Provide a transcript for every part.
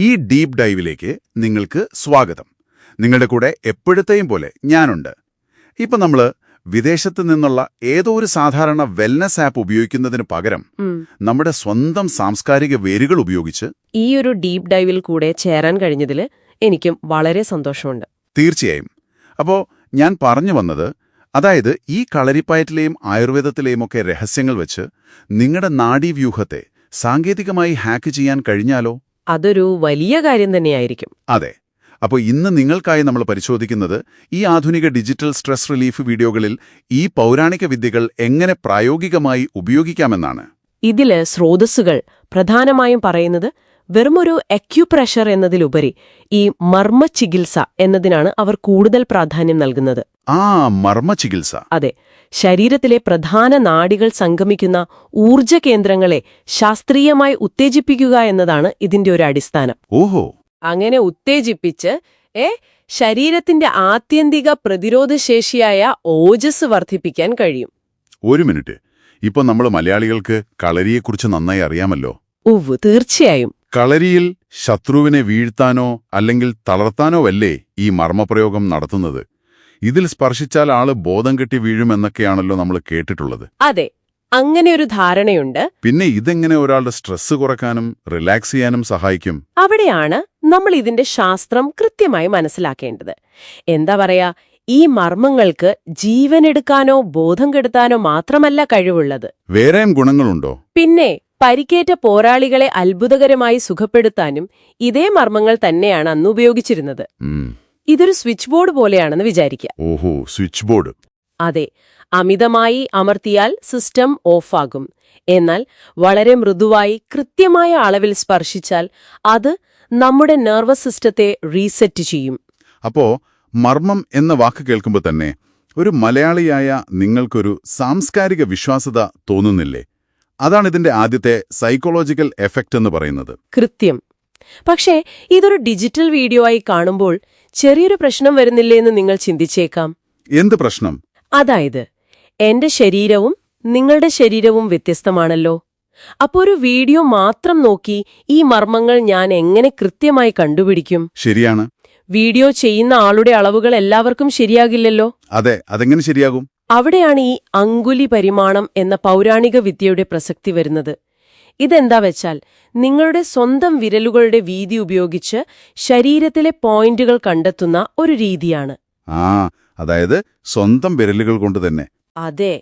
ഈ ഡീപ് ഡൈവിലേക്ക് നിങ്ങൾക്ക് സ്വാഗതം. നിങ്ങളുടെ കൂടെ എപ്പോഴത്തെയും പോലെ ഞാനുണ്ട്. ഇപ്പം നമ്മൾ വിദേശത്ത് നിന്നുള്ള ഏതോ ഒരു സാധാരണ വെൽനസ് ആപ്പ് ഉപയോഗിക്കുന്നതിന് പകരം നമ്മുടെ സ്വന്തം സാംസ്കാരിക വേരുകൾ ഉപയോഗിച്ച് ഈ ഒരു ഡീപ് ഡൈവിൽ കൂടെ ചേരാൻ കഴിഞ്ഞതിൽ എനിക്കും വളരെ സന്തോഷമുണ്ട്. തീർച്ചയായും. അപ്പോൾ ഞാൻ പറഞ്ഞു വന്നത്, അതായത് ഈ കളരിപ്പയറ്റിലെയും ആയുർവേദത്തിലെയും ഒക്കെ രഹസ്യങ്ങൾ വെച്ച് നിങ്ങളുടെ നാഡീവ്യൂഹത്തെ സാങ്കേതികമായി ഹാക്ക് ചെയ്യാൻ കഴിഞ്ഞാലോ? അതൊരു വലിയ കാര്യം തന്നെയായിരിക്കും. അതെ. അപ്പോൾ ഇന്ന് നിങ്ങൾക്കായി നമ്മൾ പരിശോധിക്കുന്നത് ഈ ആധുനിക ഡിജിറ്റൽ സ്ട്രെസ് റിലീഫ് വീഡിയോകളിൽ ഈ പൗരാണിക വിദ്യകൾ എങ്ങനെ പ്രായോഗികമായി ഉപയോഗിക്കാമെന്നാണ്. ഇതില് സ്രോതസ്സുകൾ പ്രധാനമായും പറയുന്നത് വെറുമൊരു അക്യുപ്രഷർ എന്നതിലുപരി ഈ മർമ്മ ചികിത്സ എന്നതിനാണ് അവർ കൂടുതൽ പ്രാധാന്യം നൽകുന്നത്. മർമ്മ ചികിത്സ. അതെ, ശരീരത്തിലെ പ്രധാന നാഡികൾ സംഗമിക്കുന്ന ഊർജ കേന്ദ്രങ്ങളെ ശാസ്ത്രീയമായി ഉത്തേജിപ്പിക്കുക എന്നതാണ് ഇതിന്റെ ഒരു അടിസ്ഥാനം. ഓഹോ. അങ്ങനെ ഉത്തേജിപ്പിച്ച് ശരീരത്തിന്റെ ആത്യന്തിക പ്രതിരോധശേഷിയായ ഓജസ് വർദ്ധിപ്പിക്കാൻ കഴിയും. ഒരു മിനിറ്റ്, ഇപ്പൊ നമ്മൾ മലയാളികൾക്ക് കളരിയെക്കുറിച്ച് നന്നായി അറിയാമല്ലോ. തീർച്ചയായും. കളരിയിൽ ശത്രുവിനെ വീഴ്ത്താനോ അല്ലെങ്കിൽ തളർത്താനോ അല്ലേ ഈ മർമ്മപ്രയോഗം നടത്തുന്നത്? ഇതിൽ സ്പർശിച്ചാൽ ആള് ബോധം കെട്ടി വീഴുമെന്നൊക്കെയാണല്ലോ നമ്മൾ കേട്ടിട്ടുള്ളത്. അതെ, അങ്ങനെ ഒരു ധാരണയുണ്ട്. പിന്നെ ഇതെങ്ങനെ ഒരാളുടെ സ്ട്രെസ് കുറയ്ക്കാനും റിലാക്സ് ചെയ്യാനും സഹായിക്കും? അവിടെയാണ് നമ്മൾ ഇതിന്റെ ശാസ്ത്രം കൃത്യമായി മനസ്സിലാക്കേണ്ടത്. എന്താ പറയാ, ഈ മർമ്മങ്ങൾക്ക് ജീവനെടുക്കാനോ ബോധം കെടുത്താനോ മാത്രമല്ല കഴിവുള്ളത്. വേറെയും ഗുണങ്ങളുണ്ടോ? പിന്നെ പരിക്കേറ്റ പോരാളികളെ അത്ഭുതകരമായി സുഖപ്പെടുത്താനും ഇതേ മർമ്മങ്ങൾ തന്നെയാണ് അന്ന് ഉപയോഗിച്ചിരുന്നത്. ഇതൊരു സ്വിച്ച് ബോർഡ് പോലെയാണെന്ന് വിചാരിക്കുക. ഓഹോ, സ്വിച്ച് ബോർഡ്. അതെ, അമിതമായി അമർത്തിയാൽ സിസ്റ്റം ഓഫാകും. എന്നാൽ വളരെ മൃദുവായി കൃത്യമായ അളവിൽ സ്പർശിച്ചാൽ അത് നമ്മുടെ നെർവസ് സിസ്റ്റത്തെ റീസെറ്റ് ചെയ്യും. അപ്പോ മർമ്മം എന്ന വാക്ക് കേൾക്കുമ്പോൾ തന്നെ ഒരു മലയാളിയായ നിങ്ങൾക്കൊരു സാംസ്കാരിക വിശ്വാസ്യത തോന്നുന്നില്ലേ? അതാണ് ഇതിന്റെ ആദ്യത്തെ സൈക്കോളജിക്കൽ എഫക്റ്റ് എന്ന് പറയുന്നത്. കൃത്യം. പക്ഷേ ഇതൊരു ഡിജിറ്റൽ വീഡിയോ ആയി കാണുമ്പോൾ ചെറിയൊരു പ്രശ്നം വരുന്നില്ലേ എന്ന് നിങ്ങൾ ചിന്തിച്ചേക്കാം. എന്ത് പ്രശ്നം? അതായത്, എന്റെ ശരീരവും നിങ്ങളുടെ ശരീരവും വ്യത്യസ്തമാണല്ലോ. അപ്പോ ഒരു വീഡിയോ മാത്രം നോക്കി ഈ മർമ്മങ്ങൾ ഞാൻ എങ്ങനെ കൃത്യമായി കണ്ടുപിടിക്കും? ശരിയാണ്. വീഡിയോ ചെയ്യുന്ന ആളുടെ അളവുകൾ എല്ലാവർക്കും ശരിയാകില്ലല്ലോ. അതെ, അതെങ്ങനെ ശരിയാകും? അവിടെയാണ് ഈ അങ്കുലി പരിമാണം എന്ന പൗരാണിക വിദ്യയുടെ പ്രസക്തി വരുന്നത്. ഇതെന്താ വെച്ചാൽ, നിങ്ങളുടെ സ്വന്തം വിരലുകളുടെ വീതി ഉപയോഗിച്ച് ശരീരത്തിലെ പോയിന്റുകൾ കണ്ടെത്തുന്ന ഒരു രീതിയാണ്. അതായത് സ്വന്തം വിരലുകൾ കൊണ്ട് തന്നെ. അതെ.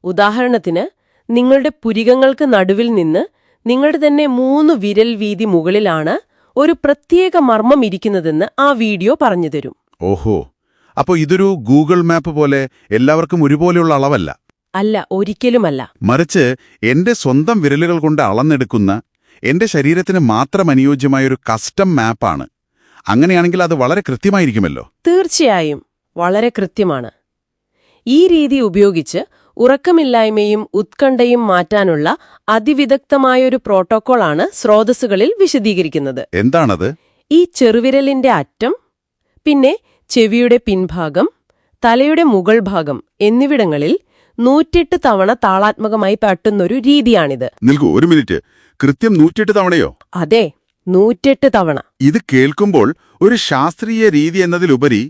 ഉദാഹരണത്തിന്, നിങ്ങളുടെ പുരികങ്ങൾക്ക് നടുവിൽ നിന്ന് നിങ്ങളുടെ തന്നെ 3 വിരൽ വീതി മുകളിലാണ് ഒരു പ്രത്യേക മർമ്മം ഇരിക്കുന്നതെന്ന് ആ വീഡിയോ പറഞ്ഞുതരും. ഓഹോ, അപ്പോ ഇതൊരു ഗൂഗിൾ മാപ്പ് പോലെ എല്ലാവർക്കും ഒരുപോലെയുള്ള അളവല്ല? അല്ല, ഒരിക്കലുമല്ല. മറിച്ച് എന്റെ സ്വന്തം വിരലുകൾ കൊണ്ട് അളന്നെടുക്കുന്ന, എന്റെ ശരീരത്തിന് മാത്രം അനുയോജ്യമായൊരു കസ്റ്റം മാപ്പാണ്. അങ്ങനെയാണെങ്കിൽ അത് വളരെ കൃത്യമായിരിക്കുമല്ലോ. തീർച്ചയായും, വളരെ കൃത്യമാണ്. ഈ രീതി ഉപയോഗിച്ച് ഉറക്കമില്ലായ്മയും ഉത്കണ്ഠയും മാറ്റാനുള്ള അതിവിദഗ്ധമായൊരു പ്രോട്ടോക്കോളാണ് സ്രോതസ്സുകളിൽ വിശദീകരിക്കുന്നത്. എന്താണത്? ഈ ചെറുവിരലിന്റെ അറ്റം, പിന്നെ ചെവിയുടെ പിൻഭാഗം, തലയുടെ മുകൾ ഭാഗം എന്നിവിടങ്ങളിൽ 108 തവണ താളാത്മകമായി തട്ടുന്നൊരു രീതിയാണിത്. നിൽക്കൂ, ഒരു മിനിറ്റ്. കൃത്യം 108 തവണയോ? അതെ, 108 തവണ. ഇത് കേൾക്കുമ്പോൾ ഒരു ശാസ്ത്രീയ രീതി എന്നതിലുപരി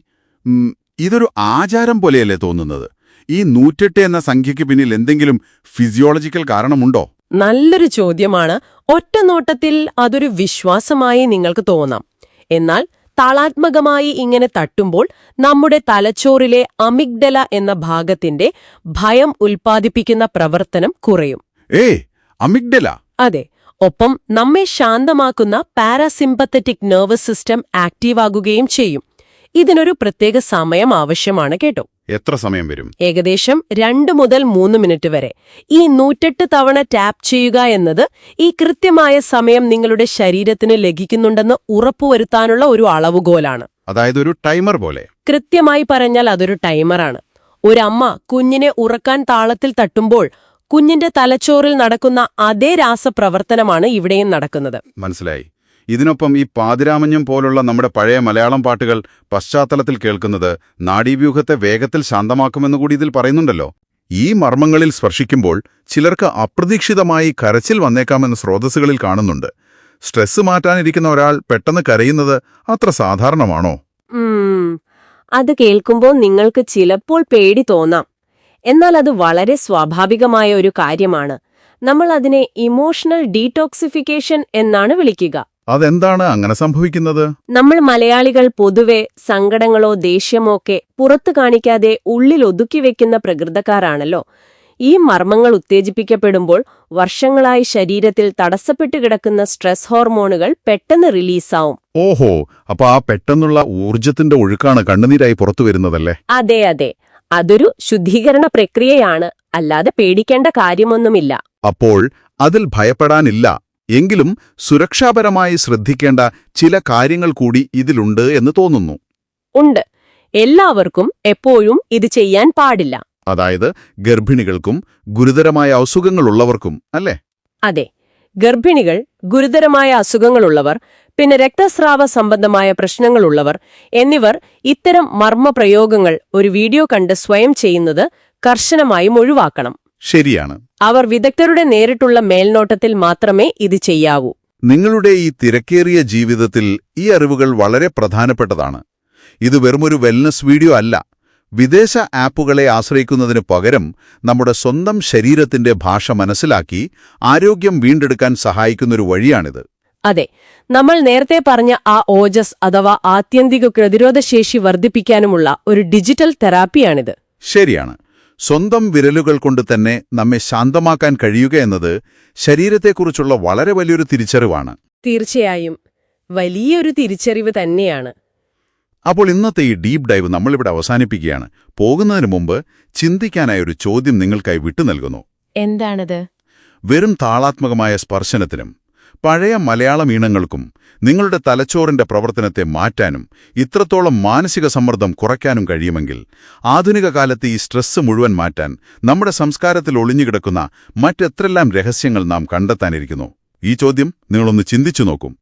ഇതൊരു ആചാരം പോലെയല്ലേ തോന്നുന്നത്? ഈ 108 എന്ന സംഖ്യയ്ക്ക് പിന്നിൽ എന്തെങ്കിലും ഫിസിയോളജിക്കൽ കാരണമുണ്ടോ? നല്ലൊരു ചോദ്യമാണ്. ഒറ്റ നോട്ടത്തിൽ അതൊരു വിശ്വാസമായി നിങ്ങൾക്ക് തോന്നാം. എന്നാൽ താളാത്മകമായി ഇങ്ങനെ തട്ടുമ്പോൾ നമ്മുടെ തലച്ചോറിലെ അമിഗ്ഡല എന്ന ഭാഗത്തിന്റെ ഭയം ഉൽപ്പാദിപ്പിക്കുന്ന പ്രവർത്തനം കുറയും. അമിഗ്ഡല? അതെ. ഒപ്പം നമ്മെ ശാന്തമാക്കുന്ന പാരാസിമ്പത്തറ്റിക് നെർവസ് സിസ്റ്റം ആക്റ്റീവാകുകയും ചെയ്യും. ഇതിനൊരു പ്രത്യേക സമയം ആവശ്യമാണ് കേട്ടോ. എത്ര സമയം വരും? ഏകദേശം 2 മുതൽ 3 മിനിറ്റ് വരെ. ഈ 108 തവണ ടാപ്പ് ചെയ്യുക എന്നത് ഈ കൃത്യമായ സമയം നിങ്ങളുടെ ശരീരത്തിന് ലഭിക്കുന്നുണ്ടെന്ന് ഉറപ്പുവരുത്താനുള്ള ഒരു അളവുകോലാണ്. അതായത് ഒരു ടൈമർ പോലെ? കൃത്യമായി പറഞ്ഞാൽ അതൊരു ടൈമറാണ്. ഒരമ്മ കുഞ്ഞിനെ ഉറക്കാൻ താളത്തിൽ തട്ടുമ്പോൾ കുഞ്ഞിന്റെ തലച്ചോറിൽ നടക്കുന്ന അതേ രാസപ്രവർത്തനമാണ് ഇവിടെയും നടക്കുന്നത്. മനസ്സിലായി. ഇതിനൊപ്പം ഈ പാതിരാമഞ്ഞം പോലുള്ള നമ്മുടെ പഴയ മലയാളം പാട്ടുകൾ പശ്ചാത്തലത്തിൽ കേൾക്കുന്നത് നാഡീവ്യൂഹത്തെ വേഗത്തിൽ ശാന്തമാക്കുമെന്നുകൂടി ഇതിൽ പറയുന്നുണ്ടല്ലോ. ഈ മർമ്മങ്ങളിൽ സ്പർശിക്കുമ്പോൾ ചിലർക്ക് അപ്രതീക്ഷിതമായി കരച്ചിൽ വന്നേക്കാമെന്ന് സ്രോതസ്സുകളിൽ കാണുന്നുണ്ട്. സ്ട്രെസ് മാറ്റാനിരിക്കുന്ന ഒരാൾ പെട്ടെന്ന് കരയുന്നത് അത്ര സാധാരണമാണോ? അത് കേൾക്കുമ്പോൾ നിങ്ങൾക്ക് ചിലപ്പോൾ പേടി തോന്നാം. എന്നാൽ അത് വളരെ സ്വാഭാവികമായ ഒരു കാര്യമാണ്. നമ്മൾ അതിനെ ഇമോഷണൽ ഡീടോക്സിഫിക്കേഷൻ എന്നാണ് വിളിക്കുക. അതെന്താണ് അങ്ങനെ സംഭവിക്കുന്നത്? നമ്മൾ മലയാളികൾ പൊതുവെ സങ്കടങ്ങളോ ദേഷ്യമോ ഒക്കെ പുറത്തു കാണിക്കാതെ ഉള്ളിൽ ഒതുക്കിവെക്കുന്ന പ്രകൃതക്കാരാണല്ലോ. ഈ മർമ്മങ്ങൾ ഉത്തേജിപ്പിക്കപ്പെടുമ്പോൾ വർഷങ്ങളായി ശരീരത്തിൽ തടസ്സപ്പെട്ടു കിടക്കുന്ന സ്ട്രെസ് ഹോർമോണുകൾ പെട്ടെന്ന് റിലീസാവും. ഓഹോ, അപ്പൊ ആ പെട്ടെന്നുള്ള ഊർജത്തിന്റെ ഒഴുക്കാണ് കണ്ണുനീരായി പുറത്തു വരുന്നതല്ലേ? അതെ അതെ, അതൊരു ശുദ്ധീകരണ പ്രക്രിയയാണ്, അല്ലാതെ പേടിക്കേണ്ട കാര്യമൊന്നുമില്ല. അപ്പോൾ അതിൽ ഭയപ്പെടാനില്ല. എങ്കിലും സുരക്ഷാപരമായി ശ്രദ്ധിക്കേണ്ട ചില കാര്യങ്ങൾ കൂടി ഇതിലുണ്ട് എന്ന് തോന്നുന്നു. ഉണ്ട്. എല്ലാവർക്കും എപ്പോഴും ഇത് ചെയ്യാൻ പാടില്ല. അതായത് ഗർഭിണികൾക്കും ഗുരുതരമായ അസുഖങ്ങളുള്ളവർക്കും അല്ലേ? അതെ, ഗർഭിണികൾ, ഗുരുതരമായ അസുഖങ്ങളുള്ളവർ, പിന്നെ രക്തസ്രാവ സംബന്ധമായ പ്രശ്നങ്ങളുള്ളവർ എന്നിവർ ഇത്തരം മർമ്മപ്രയോഗങ്ങൾ ഒരു വീഡിയോ കണ്ട് സ്വയം ചെയ്യുന്നത് കർശനമായും ഒഴിവാക്കണം. ശരിയാണ്. അവർ വിദഗ്ധരുടെ നേരിട്ടുള്ള മേൽനോട്ടത്തിൽ മാത്രമേ ഇത് ചെയ്യാവൂ. നിങ്ങളുടെ ഈ തിരക്കേറിയ ജീവിതത്തിൽ ഈ അറിവുകൾ വളരെ പ്രധാനപ്പെട്ടതാണ്. ഇത് വെറുമൊരു വെൽനസ് വീഡിയോ അല്ല. വിദേശ ആപ്പുകളെ ആശ്രയിക്കുന്നതിന് പകരം നമ്മുടെ സ്വന്തം ശരീരത്തിന്റെ ഭാഷ മനസ്സിലാക്കി ആരോഗ്യം വീണ്ടെടുക്കാൻ സഹായിക്കുന്നൊരു വഴിയാണിത്. അതെ, നമ്മൾ നേരത്തെ പറഞ്ഞ ആ ഓജസ് അഥവാ ആത്യന്തിക പ്രതിരോധശേഷി വർദ്ധിപ്പിക്കാനുമുള്ള ഒരു ഡിജിറ്റൽ തെറാപ്പിയാണിത്. ശരിയാണ്. സ്വന്തം വിരലുകൾ കൊണ്ട് തന്നെ നമ്മെ ശാന്തമാക്കാൻ കഴിയുക എന്നത് ശരീരത്തെക്കുറിച്ചുള്ള വളരെ വലിയൊരു തിരിച്ചറിവാണ്. തീർച്ചയായും വലിയൊരു തിരിച്ചറിവ് തന്നെയാണ്. അപ്പോൾ ഇന്നത്തെ ഈ ഡീപ് ഡൈവ് നമ്മളിവിടെ അവസാനിപ്പിക്കുകയാണ്. പോകുന്നതിന് മുമ്പ് ചിന്തിക്കാനായൊരു ചോദ്യം നിങ്ങൾക്കായി വിട്ടുനൽകുന്നു. എന്താണത്? വെറും താളാത്മകമായ സ്പർശനത്തിനും പഴയ മലയാളം ഈണങ്ങൾക്കും നിങ്ങളുടെ തലച്ചോറിന്റെ പ്രവർത്തനത്തെ മാറ്റാനും ഇത്രത്തോളം മാനസിക സമ്മർദ്ദം കുറയ്ക്കാനും കഴിയുമെങ്കിൽ ആധുനിക കാലത്ത് ഈ സ്ട്രെസ് മുഴുവൻ മാറ്റാൻ നമ്മുടെ സംസ്കാരത്തിൽ ഒളിഞ്ഞുകിടക്കുന്ന മറ്റെത്രയെല്ലാം രഹസ്യങ്ങൾ നാം കണ്ടെത്താനിരിക്കുന്നു? ഈ ചോദ്യം നിങ്ങളൊന്ന് ചിന്തിച്ചു നോക്കും.